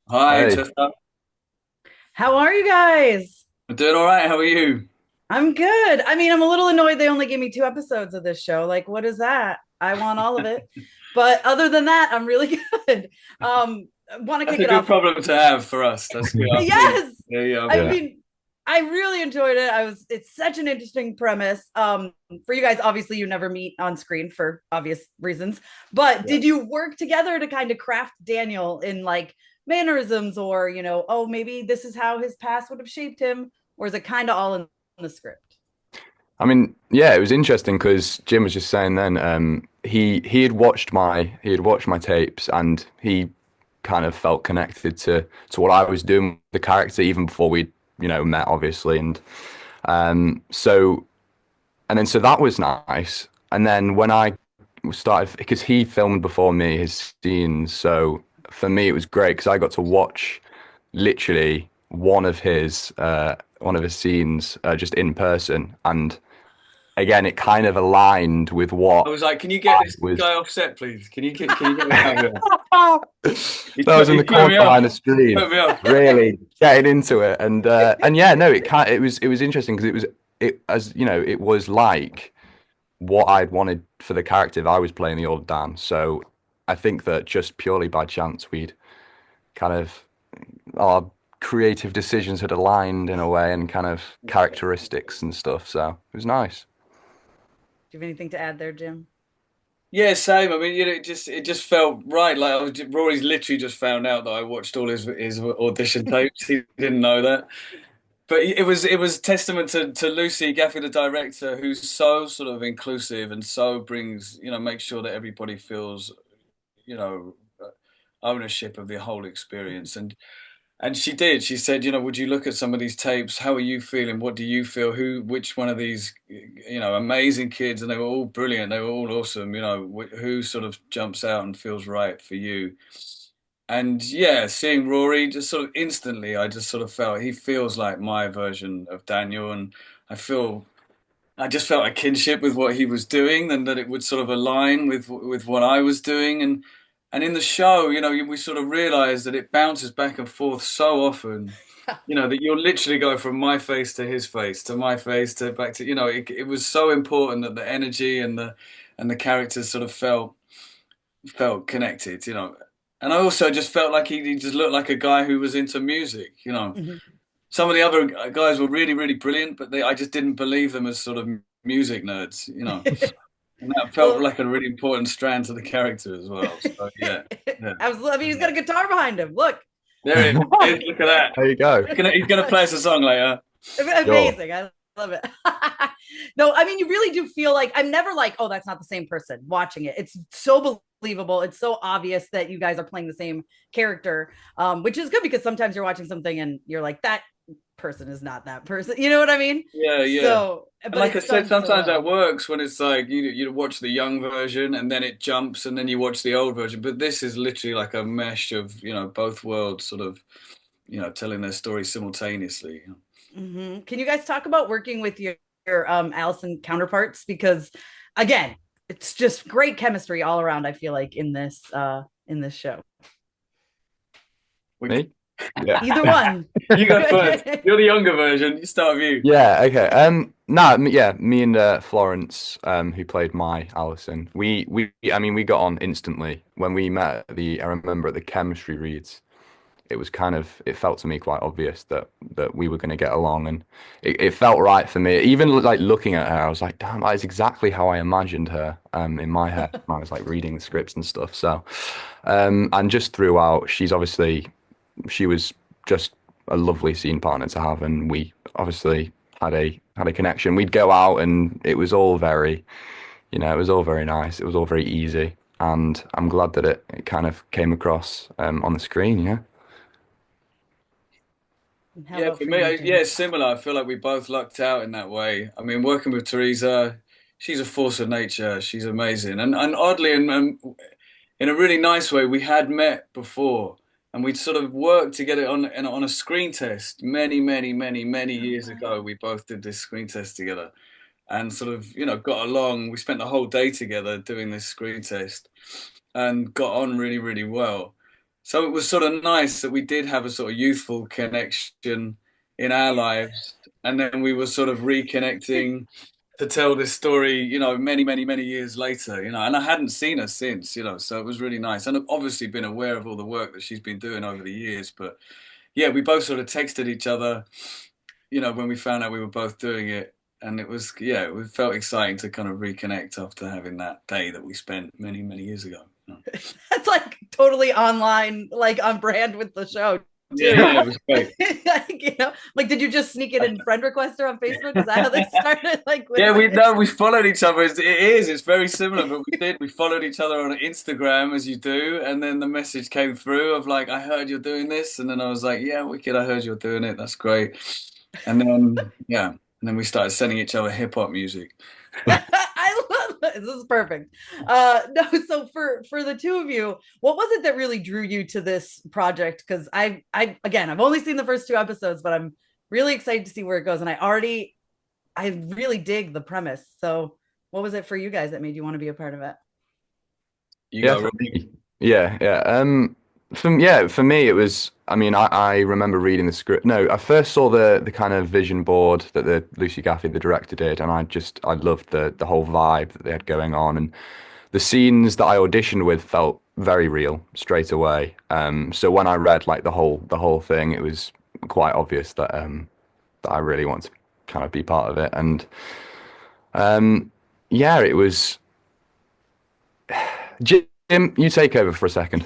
Hi, Hey, Chester. How are you guys? I'm doing all right. How are you? I'm good. I mean, I'm a little annoyed they only gave me 2 episodes of this show. Like, what is that? I want all of it. But other than that, I'm really good. Want to That's kick a it good off. problem to have for us. That's good. I'm pleased. Yes. Yeah, yeah, I'm I yeah, pleased. mean, I really enjoyed it. It's such an interesting premise. For you guys, obviously you never meet on screen for obvious reasons. But Yeah. did you work together to kind of craft Daniel in like mannerisms or, oh, maybe this is how his past would have shaped him? Or is it kind of all in the script? I mean, yeah, it was interesting because Jim was just saying then he had watched my tapes and he kind of felt connected to what I was doing with the character even before we met obviously so so that was nice. And then when I started, because he filmed before me his scenes, so for me it was great because I got to watch literally one of his scenes just in person, and again it kind of aligned with I what was like, can you get I this was. guy off set, please? Can you get me out of here? That was in He's the putting corner me off. behind the screen, Put me off. really getting into it, and yeah, no, it was interesting because it as you know it was like what I'd wanted for the character if I was playing the old Dan. So I think that just purely by chance we'd kind of our creative decisions had aligned in a way and kind of characteristics and stuff. So it was nice. Do you have anything to add there, Jim? Yeah, same. I mean, it just felt right. Like Rory's literally just found out that I watched all his audition tapes. He didn't know that. But it was testament to Lucy Gaffey, the director, who's so sort of inclusive and so brings, makes sure that everybody feels, you know, ownership of the whole experience. And she did. She said, would you look at some of these tapes? How are you feeling? What do you feel? Which one of these, amazing kids, and they were all brilliant. They were all awesome. Who sort of jumps out and feels right for you? And yeah, seeing Rory just sort of instantly, I just sort of felt he feels like my version of Daniel, and I feel I just felt a kinship with what he was doing, and that it would sort of align with what I was doing, and in the show, we sort of realize that it bounces back and forth so often, that you'll literally go from my face to his face to my face to back to, it was so important that the energy and the characters sort of felt connected, and I also just felt like he just looked like a guy who was into music. Mhm. Some of the other guys were really, really brilliant, but I just didn't believe them as sort of music nerds. And that felt Well, like a really important strand to the character as well. So yeah, yeah, I mean, he's yeah. got a guitar behind him. Look, There it is. Look at that. There you go. He's gonna play us a song later. Sure. amazing. I love it. No, I mean, you really do feel like I'm never like, oh, that's not the same person watching it. It's so believable. It's so obvious that you guys are playing the same character, which is good because sometimes you're watching something and you're like, that person is not that person. You know what I mean? Yeah, yeah. So, And but like I it's said, done so sometimes that well. works when it's like you watch the young version and then it jumps and then you watch the old version. But this is literally like a mesh of both worlds, sort of telling their story simultaneously. Can you guys talk about working with your Alison counterparts? Because again, it's just great chemistry all around. I feel like in this show, We, Me? Yeah. either one. you go first. You're the younger version. You start with you. Yeah, okay. Yeah, me and Florence, who played my Alison, I mean, we got on instantly when we met. I remember at the chemistry reads, it felt to me quite obvious that we were going to get along, and it felt right for me. Even like looking at her, I was like, damn, that is exactly how I imagined her, in my head when I was like reading the scripts and stuff. So, and just throughout, she was just a lovely scene partner to have, and we obviously had a connection. We'd go out, and it was all very nice. It was all very easy, and I'm glad that it kind of came across on the screen. Yeah. How Yeah, about for for me, you, yeah, Jim? it's similar. I feel like we both lucked out in that way. I mean, working with Teresa, she's a force of nature. She's amazing, and oddly, and in a really nice way, we had met before, and we'd sort of worked to get it on a screen test many, many, many, many Oh, years wow. ago. We both did this screen test together, and sort of got along. We spent the whole day together doing this screen test, and got on really, really well. So it was sort of nice that we did have a sort of youthful connection in our lives, and then we were sort of reconnecting to tell this story, many, many, many years later, and I hadn't seen her since, so it was really nice. And I've obviously been aware of all the work that she's been doing over the years, but yeah, we both sort of texted each other, when we found out we were both doing it. And it was, yeah, it felt exciting to kind of reconnect after having that day that we spent many, many years ago. That's like totally online, like on brand with the show too. Yeah, it was great. Like, did you just sneak it in friend requester on Facebook? Is that how this started? Like, yeah, we followed each other. It's very similar, but we followed each other on Instagram as you do, and then the message came through of like, I heard you're doing this, and then I was like, yeah, wicked, I heard you're doing it. That's great. And then we started sending each other hip hop music. I love it. This is perfect. No, so for the two of you, what was it that really drew you to this project? Because I've only seen the first two episodes, but I'm really excited to see where it goes. And I really dig the premise. So what was it for you guys that made you want to be a part of it? For me, it was. I mean, I remember reading the script. No, I first saw the kind of vision board that the Lucy Gaffey, the director, did, and I loved the whole vibe that they had going on, and the scenes that I auditioned with felt very real straight away. So when I read like the whole thing, it was quite obvious that I really want to kind of be part of it, and yeah, it was. Jim, you take over for a second.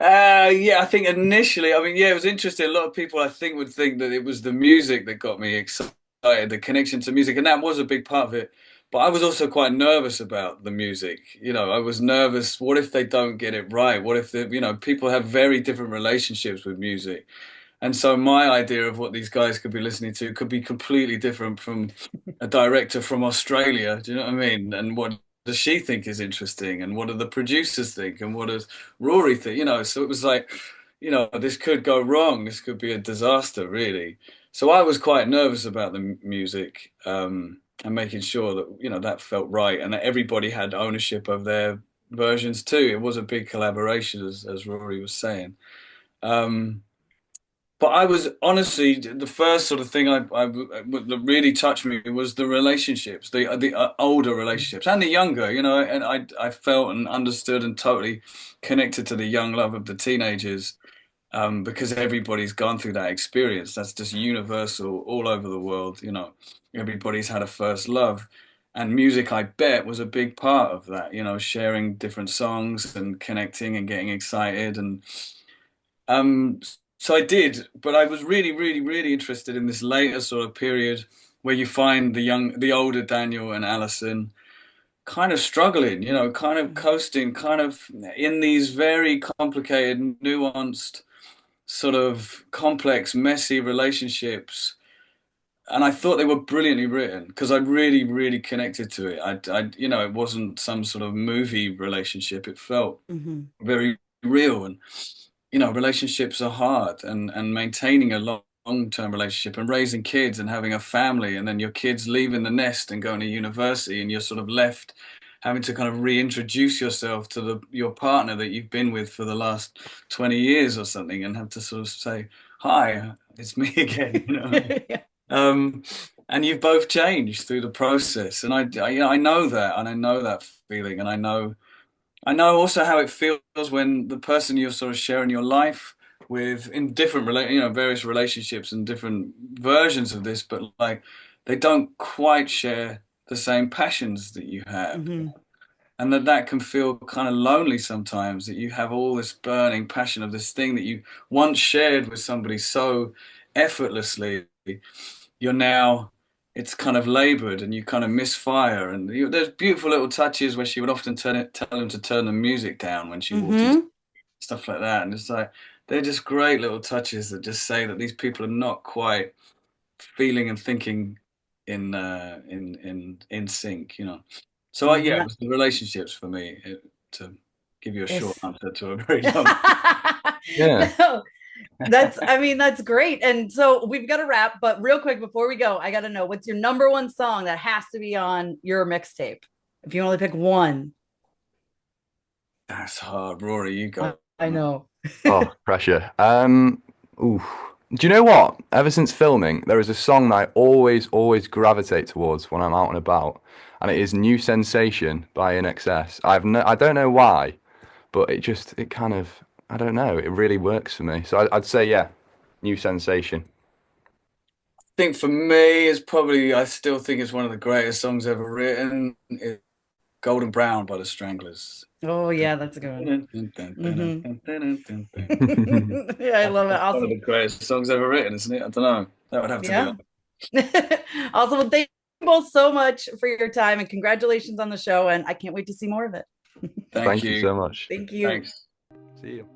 Yeah, I think initially, I mean, yeah, it was interesting. A lot of people, I think, would think that it was the music that got me excited, the connection to music, and that was a big part of it. But I was also quite nervous about the music. I was nervous. What if they don't get it right? What if people have very different relationships with music? And so my idea of what these guys could be listening to could be completely different from a director from Australia. Do you know what I mean? And what does she think is interesting? And what do the producers think? And what does Rory think? So it was like, this could go wrong. This could be a disaster, really. So I was quite nervous about the music, and making sure that, that felt right and that everybody had ownership of their versions too. It was a big collaboration, as Rory was saying. Um, but I was honestly the first sort of thing that really touched me was the relationships, the older relationships and the younger, and I felt and understood and totally connected to the young love of the teenagers, because everybody's gone through that experience. That's just universal all over the world. Everybody's had a first love, and music, I bet, was a big part of that. Sharing different songs and connecting and getting excited um, so I did, but I was really, really, really interested in this later sort of period where you find the older Daniel and Alison kind of struggling, kind of coasting, kind of in these very complicated, nuanced, sort of complex, messy relationships. And I thought they were brilliantly written because I really, really connected to it. It wasn't some sort of movie relationship. It felt very real, and relationships are hard, and maintaining a long-term relationship and raising kids and having a family, and then your kids leaving the nest and going to university, and you're sort of left having to kind of reintroduce yourself to your partner that you've been with for the last 20 years or something, and have to sort of say, hi, it's me again, and you've both changed through the process, and I know that, and I know that feeling, and I know also how it feels when the person you're sort of sharing your life with in different various relationships and different versions of this, but like they don't quite share the same passions that you have. And that can feel kind of lonely sometimes, that you have all this burning passion of this thing that you once shared with somebody so effortlessly. You're now, it's kind of labored and you kind of misfire. And there's beautiful little touches where she would often tell him to turn the music down when she walked into stuff like that. And it's like, they're just great little touches that just say that these people are not quite feeling and thinking in sync, So yeah, it was the relationships for me, to give you a short answer to a very long. Yeah. No, that's great. And so we've got to wrap, but real quick before we go, I got to know, what's your number one song that has to be on your mixtape? If you only pick one. That's hard, Rory. You go. I know. Oh, pressure. Ooh. Do you know what? Ever since filming, there is a song that I always gravitate towards when I'm out and about, and it is "New Sensation" by INXS. I don't know why, but it kind of, I don't know, it really works for me. So I'd say, yeah, "New Sensation." I think for me, it's probably, I still think it's one of the greatest songs ever written. It's Golden Brown by the Stranglers. Oh yeah, that's a good one. Mm-hmm. Yeah, I That's love it. one of Awesome. the greatest songs ever written, isn't it? I don't know. That would have to be Yeah. on. Awesome. Well, thank you both so much for your time and congratulations on the show. And I can't wait to see more of it. Thank Thank you you. so much. Thank you. Thanks. See you.